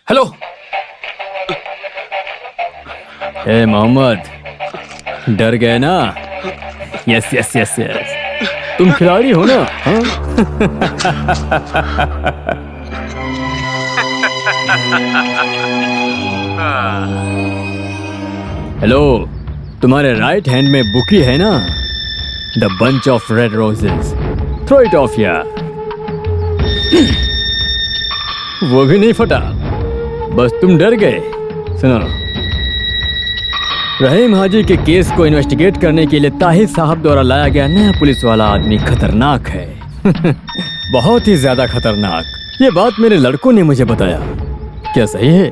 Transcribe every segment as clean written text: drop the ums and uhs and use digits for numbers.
Hello. ए मोहम्मद, डर गए ना? यस यस यस यस, तुम खिलाड़ी हो ना? हाँ? हेलो, तुम्हारे राइट हैंड में बुकी है ना? The bunch of red roses, throw it off यार। वो भी नहीं फटा, बस तुम डर गए। सुनो, रहीम हाजी के केस को इन्वेस्टिगेट करने के लिए ताहिर साहब द्वारा लाया गया नया पुलिस वाला आदमी खतरनाक है। बहुत ही ज्यादा खतरनाक। ये बात मेरे लड़कों ने मुझे बताया। क्या सही है?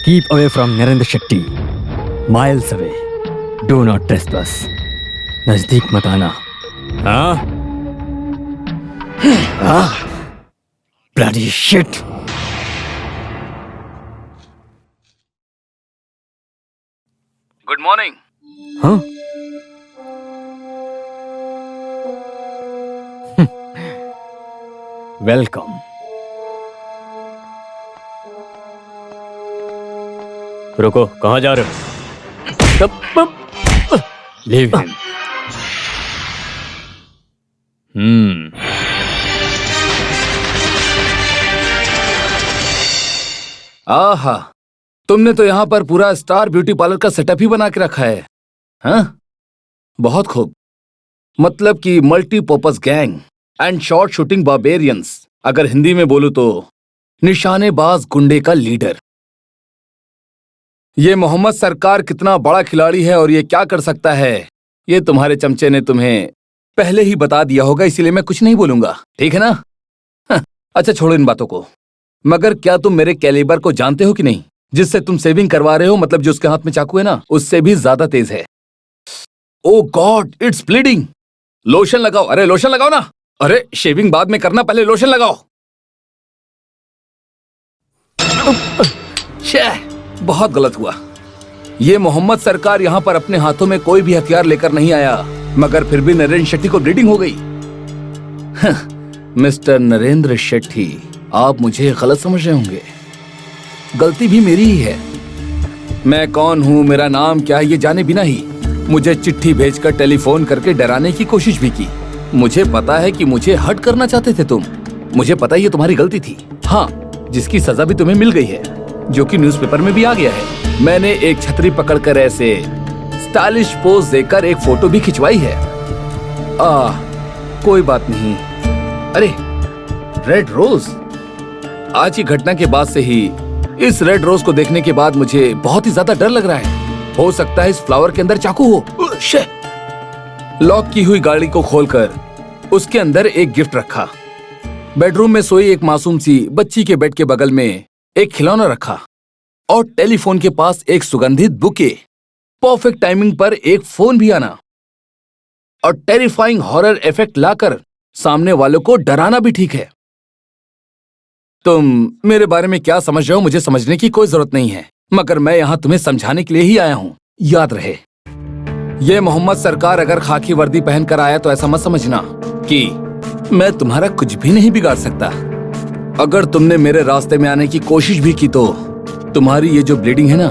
Keep away from Narendra Shetty, miles away, do not trespass. नजदीक मत आना। हाँ? हाँ? Bloody shit. Good morning. हाँ? वेलकम। रुको, कहाँ जा रहे हो? Leave him. आहा, तुमने तो यहाँ पर पूरा स्टार ब्यूटी पार्लर का सेटअप ही बना के रखा है। हाँ? बहुत खूब। मतलब कि multipurpose gang and short shooting barbarians. अगर हिंदी में बोलूं तो निशानेबाज गुंडे का लीडर। ये मोहम्मद सरकार कितना बड़ा खिलाड़ी है और ये क्या कर सकता है, ये तुम्हारे चमचे ने तुम्हें पहले ही बता दिया होगा, इसीलिए मैं कुछ नहीं बोलूंगा। ठीक है ना? हाँ, अच्छा छोड़ो इन बातों को। मगर क्या तुम मेरे कैलिबर को जानते हो कि नहीं? जिससे तुम सेविंग करवा रहे हो, मतलब जो उसके हाथ में चाकू है ना, उससे भी ज्यादा तेज है। ओ गॉड, इट्स ब्लीडिंग। लोशन लगाओ। अरे लोशन लगाओ ना। अरे शेविंग बाद में करना, पहले लोशन लगाओ। बहुत गलत हुआ। ये मोहम्मद सरकार यहाँ पर अपने हाथों में कोई भी हथियार लेकर नहीं आया, मगर फिर भी नरेंद्र शेट्टी को ब्लीडिंग हो गई। मिस्टर नरेंद्र शेट्टी, आप मुझे गलत समझ रहे होंगे। गलती भी मेरी ही है। मैं कौन हूँ, मेरा नाम क्या है, ये जाने बिना ही मुझे चिट्ठी भेजकर टेलीफोन करके डराने की कोशिश भी की। मुझे पता है कि मुझे हर्ट करना चाहते थे तुम। मुझे पता है ये तुम्हारी गलती थी। हाँ, जिसकी सजा भी तुम्हें मिल गई है, जो कि न्यूज़पेपर में भी आ गया है। मैंने एक छतरी पकड़कर ऐसे स्टाइलिश पोज देकर एक फोटो भी खिंचवाई है। कोई बात नहीं। अरे रेड रोज, आज की घटना के बाद से ही इस रेड रोज को देखने के बाद मुझे बहुत ही ज्यादा डर लग रहा है। हो सकता है इस फ्लावर के अंदर चाकू हो। लॉक की हुई गाड़ी को खोलकर उसके अंदर एक गिफ्ट रखा। बेडरूम में सोई एक मासूम सी बच्ची के बेड के बगल में एक खिलौना रखा और टेलीफोन के पास एक सुगंधित बुके। परफेक्ट टाइमिंग पर एक फोन भी आना और टेरिफाइंग हॉरर इफेक्ट लाकर सामने वालों को डराना भी ठीक है। तुम मेरे बारे में क्या समझ रहे हो मुझे समझने की कोई जरूरत नहीं है, मगर मैं यहाँ तुम्हें समझाने के लिए ही आया हूँ। याद रहे, ये मोहम्मद सरकार अगर खाकी वर्दी पहन कर आया तो ऐसा मत समझना कि मैं तुम्हारा कुछ भी नहीं बिगाड़ सकता। अगर तुमने मेरे रास्ते में आने की कोशिश भी की तो तुम्हारी ये जो ब्लीडिंग है ना,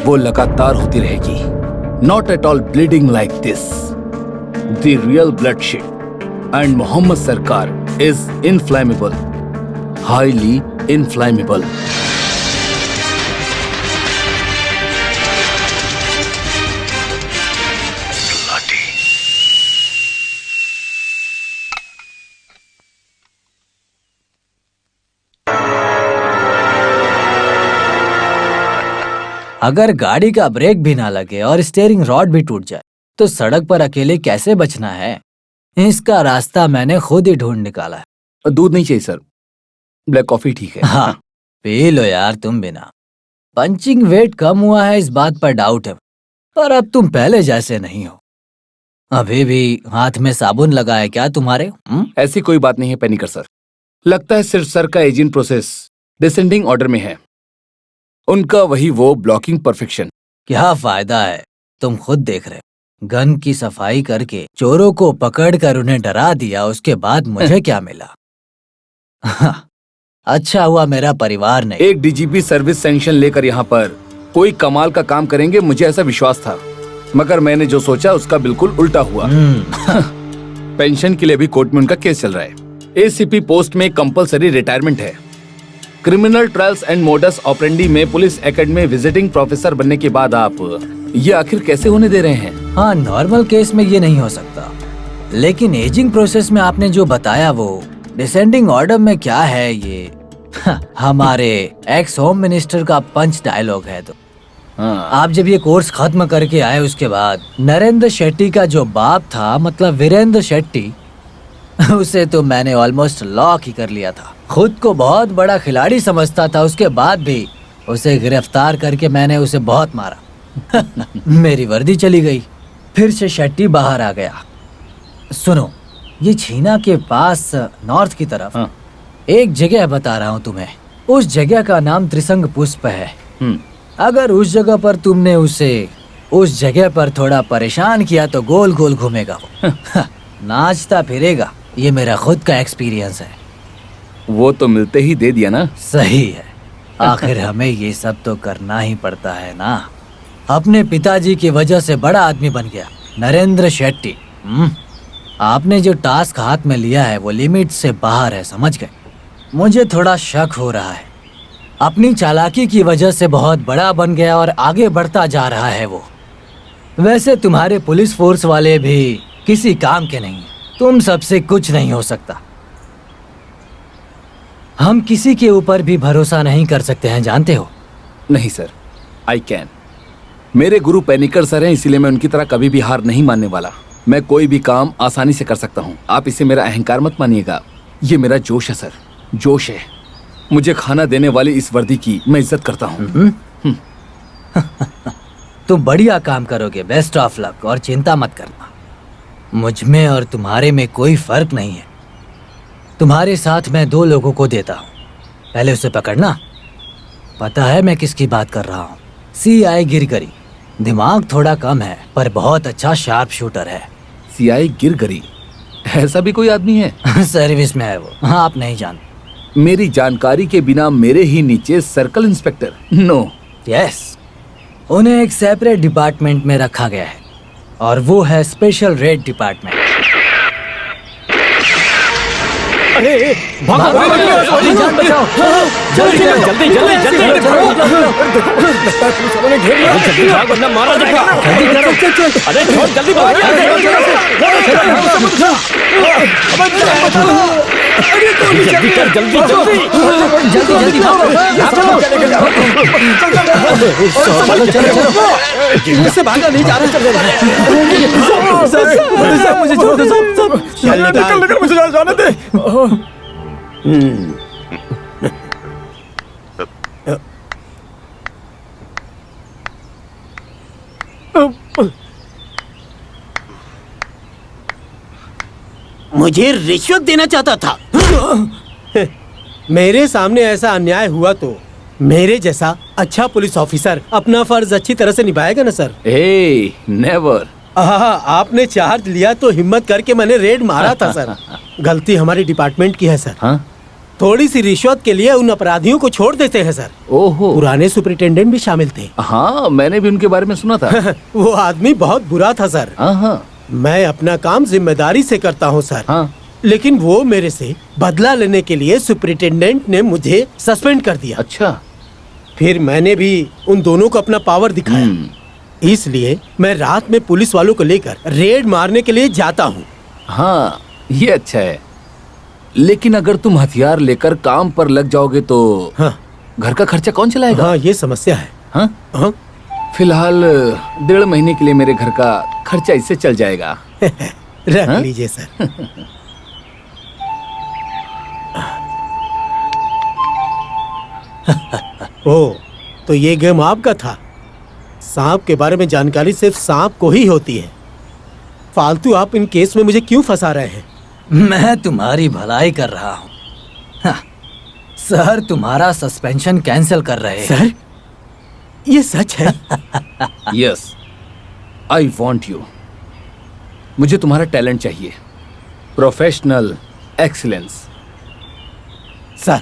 वो लगातार होती रहेगी। Not at all bleeding like this, the real blood shit and Mohammad Sarkar is inflammable, highly inflammable. अगर गाड़ी का ब्रेक भी ना लगे और स्टीयरिंग रॉड भी टूट जाए तो सड़क पर अकेले कैसे बचना है? इसका रास्ता मैंने खुद ही ढूंढ निकाला है। दूध नहीं चाहिए सर, ब्लैक कॉफी ठीक है। हाँ, पी लो यार तुम बिना। पंचिंग वेट कम हुआ है इस बात पर डाउट है, पर अब तुम पहले जैसे नहीं हो। अभी भी हाथ में साबुन लगा है क्या तुम्हारे? ऐसी कोई बात नहीं है पेनिकर सर। लगता है सिर्फ सर का एजेंट प्रोसेस डिसेंडिंग ऑर्डर में है, उनका वही वो ब्लॉकिंग परफेक्शन। क्या फायदा है, तुम खुद देख रहे हो। गन की सफाई करके चोरों को पकड़कर उन्हें डरा दिया, उसके बाद मुझे क्या मिला? अच्छा हुआ मेरा परिवार नहीं। एक डीजीपी सर्विस सैंक्शन लेकर यहाँ पर कोई कमाल का काम करेंगे, मुझे ऐसा विश्वास था, मगर मैंने जो सोचा उसका बिल्कुल उल्टा हुआ। पेंशन के लिए भी कोर्ट में उनका केस चल रहा है। एसीपी पोस्ट में कंपलसरी रिटायरमेंट है। Criminal trials and modus operandi में पुलिस एकेडमी में विजिटिंग प्रोफेसर बनने के बाद आप ये आखिर कैसे होने दे रहे हैं? हाँ, नॉर्मल केस में ये नहीं हो सकता, लेकिन एजिंग प्रोसेस में आपने जो बताया वो डिसेंडिंग ऑर्डर में क्या है, ये हमारे एक्स होम मिनिस्टर का पंच डायलॉग है। तो आप जब ये कोर्स खत्म करके आए उसके बाद नरेंद्र शेट्टी का जो बाप था, मतलब वीरेंद्र शेट्टी, उसे तो मैंने ऑलमोस्ट लॉक ही कर लिया था। खुद को बहुत बड़ा खिलाड़ी समझता था, उसके बाद भी उसे गिरफ्तार करके मैंने उसे बहुत मारा। मेरी वर्दी चली गई, फिर से शेट्टी बाहर आ गया। सुनो, ये छीना के पास नॉर्थ की तरफ एक जगह बता रहा हूँ तुम्हें। उस जगह का नाम त्रिसंग पुष्प है। अगर उस जगह पर तुमने उसे उस जगह पर थोड़ा परेशान किया तो गोल गोल घूमेगा वो। नाचता फिरेगा। ये मेरा खुद का एक्सपीरियंस है। वो तो मिलते ही दे दिया ना। सही है, आखिर हमें ये सब तो करना ही पड़ता है ना। अपने पिताजी की वजह से बड़ा आदमी बन गया नरेंद्र शेट्टी। आपने जो टास्क हाथ में लिया है वो लिमिट से बाहर है, समझ गए? मुझे थोड़ा शक हो रहा है। अपनी चालाकी की वजह से बहुत बड़ा बन गया और आगे बढ़ता जा रहा है वो। वैसे तुम्हारे पुलिस फोर्स वाले भी किसी काम के नहीं, तुम सबसे कुछ नहीं हो सकता। हम किसी के ऊपर भी भरोसा नहीं कर सकते हैं, जानते हो? नहीं सर, आई कैन। मेरे गुरु पैनिकर सर हैं, इसीलिए मैं उनकी तरह कभी भी हार नहीं मानने वाला। मैं कोई भी काम आसानी से कर सकता हूँ। आप इसे मेरा अहंकार मत मानिएगा, ये मेरा जोश है सर, जोश है। मुझे खाना देने वाली इस वर्दी की मैं इज्जत करता हूँ। तुम बढ़िया काम करोगे, बेस्ट ऑफ लक, और चिंता मत करना। मुझ में और तुम्हारे में कोई फर्क नहीं है। तुम्हारे साथ मैं 2 लोगों को देता हूँ, पहले उसे पकड़ना। पता है मैं किसकी बात कर रहा हूँ? CI गिरगरी। दिमाग थोड़ा कम है पर बहुत अच्छा शार्प शूटर है। CI गिरगरी, ऐसा भी कोई आदमी है? सर्विस में है वो। हाँ, आप नहीं जानते। मेरी जानकारी के बिना मेरे ही नीचे सर्कल इंस्पेक्टर? नो। यस, उन्हें एक सेपरेट डिपार्टमेंट में रखा गया है और वो है स्पेशल रेड डिपार्टमेंट। अरे भागो, अपनी जान बचाओ, जल्दी जल्दी जल्दी जल्दी घेर लिया। जल्दी भाग वरना मारा जाएगा। जल्दी करो, चल। अरे जल्दी भाग। जल्दी कर, जल्दी जल्दी भागो। मुझसे भागा नहीं जा रहा। मुझे छोड़ दो, निकल मुझे जाने दे। मुझे रिश्वत देना चाहता था। मेरे सामने ऐसा अन्याय हुआ तो मेरे जैसा अच्छा पुलिस ऑफिसर अपना फर्ज अच्छी तरह से निभाएगा ना सर? नेवर। आपने चार्ज लिया तो हिम्मत करके मैंने रेड मारा था सर। गलती हमारी डिपार्टमेंट की है सर। हाँ? थोड़ी सी रिश्वत के लिए उन अपराधियों को छोड़ देते हैं सर। ओहो। पुराने सुपरिटेंडेंट भी शामिल थे। हाँ, मैंने भी उनके बारे में सुना था। वो आदमी बहुत बुरा था सर। हाँ। मैं अपना काम जिम्मेदारी से करता हूँ सर। हाँ। लेकिन वो मेरे से बदला लेने के लिए सुपरिटेंडेंट ने मुझे सस्पेंड कर दिया। अच्छा। फिर मैंने भी उन दोनों को अपना पावर दिखाया। इसलिए मैं रात में पुलिस वालों को लेकर रेड मारने के लिए जाता हूँ। हाँ, ये अच्छा है। लेकिन अगर तुम हथियार लेकर काम पर लग जाओगे तो हाँ। घर का खर्चा कौन चलाएगा? हाँ, ये समस्या है। हाँ? हाँ? फिलहाल 1.5 महीने के लिए मेरे घर का खर्चा इससे चल जाएगा। रख हाँ? लीजिए सर। ओ, तो ये गेम आपका था। सांप के बारे में जानकारी सिर्फ सांप को ही होती है। फालतू आप इन केस में मुझे क्यों फंसा रहे हैं? मैं तुम्हारी भलाई कर रहा हूँ। हाँ, सर तुम्हारा सस्पेंशन कैंसिल कर रहे हैं। सर, ये सच है? Yes, I want you. मुझे तुम्हारा टैलेंट चाहिए, प्रोफेशनल एक्सीलेंस। सर,